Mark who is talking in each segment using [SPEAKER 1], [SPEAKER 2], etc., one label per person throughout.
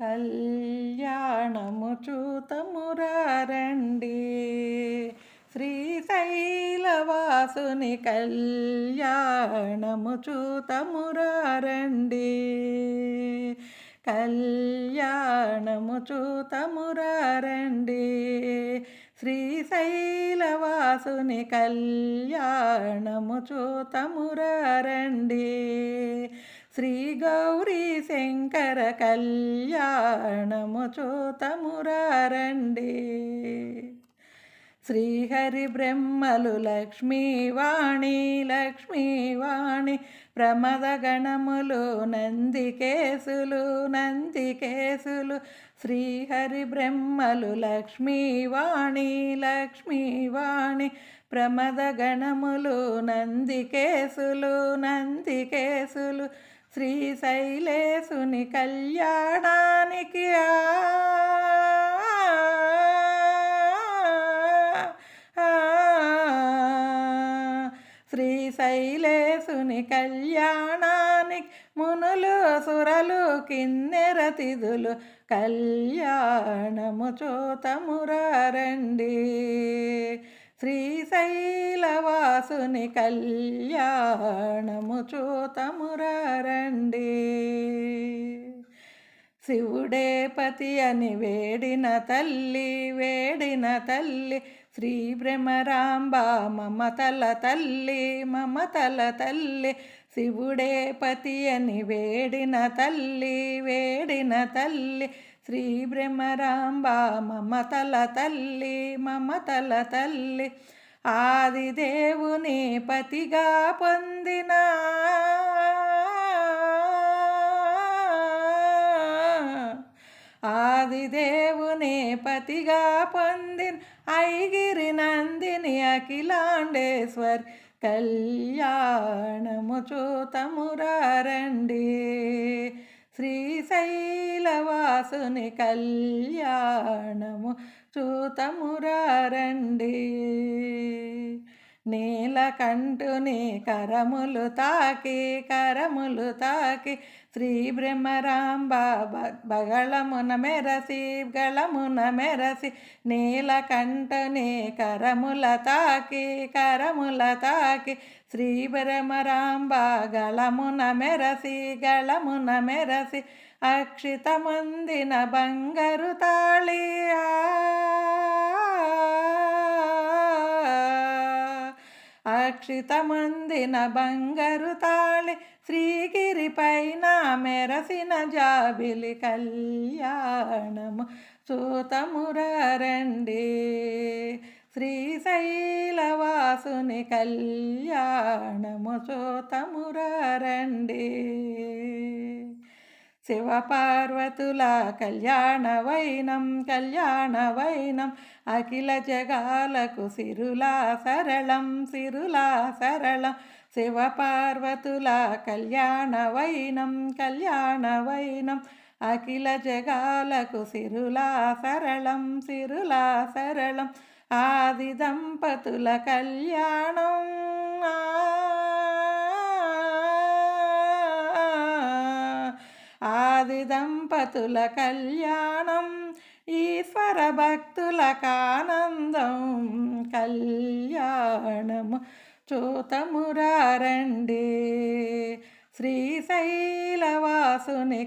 [SPEAKER 1] కళ్యాణము చూతమురారండి, శ్రీశైలవాసుని కళ్యాణము చూతమురారండి, కళ్యాణము చూతమురారండి, శ్రీశైలవాసుని కళ్యాణము చూతమురారండి, శ్రీ గౌరీ శంకర కళ్యాణము చూతమురారండి, శ్రీహరి బ్రహ్మలు లక్ష్మీవాణి లక్ష్మీవాణి, ప్రమద గణములు నందికేశులు, శ్రీహరి బ్రహ్మలు లక్ష్మీవాణి లక్ష్మీవాణి, ప్రమద గణములు నందికేశులు, శ్రీశైలేశుని కళ్యాణానికి శ్రీశైలేశుని కళ్యాణానికి మునులు సురలు కిన్నెరతిథులు కళ్యాణము చూతమురారండి, శ్రీశైలవాసుని కళ్యాణము చూతమురారండి, శివుడే పతి అని వేడిన తల్లి శ్రీ భ్రమరాంబ మమతల తల్లి, శివుడే పతి అని వేడిన తల్లి శ్రీ భ్రమరాంబ మమతల తల్లి, ఆదిదేవుని పతిగా పొందిన ఆదిదేవుని పతిగా పొందిన ఐగిరి నందిని అఖిలాండేశ్వర్ కళ్యాణము చూతమురారండి, శ్రీశైలవాసుని కళ్యాణము చూతమురారండి, నీలకంఠుని కరములు తాకి శ్రీ బ్రహ్మరాంబ బగళమున మెరసి, నీలకంఠుని కరముల తాకి శ్రీ బ్రహ్మరాంబ గళమున మెరసి, అక్షితమందిన బంగారు తాళి అక్షితమందిన బంగారు తాళి, శ్రీగిరి పైన మెరసిన జాబిలి కళ్యాణము చూతమురారండి, శ్రీశైలవాసుని కళ్యాణము చూతమురారండి, శివపార్వతుల కళ్యాణవైనం అఖిల జగాలకు సిరులా సరళం శివపార్వతుల కళ్యాణవైనం అఖిల జగాలకు సిరులా సరళం ఆది దంపతుల కళ్యాణం ఆది దంపతుల కళ్యాణం ఈశ్వర భక్తులకానందం కళ్యాణము చూతమురారండి, శ్రీశైలవాసుని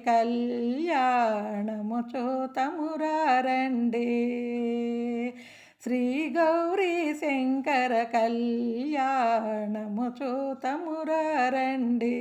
[SPEAKER 1] కళ్యాణము చూతమురారండి, శ్రీ గౌరీ శంకర కళ్యాణము చూతమురారండి.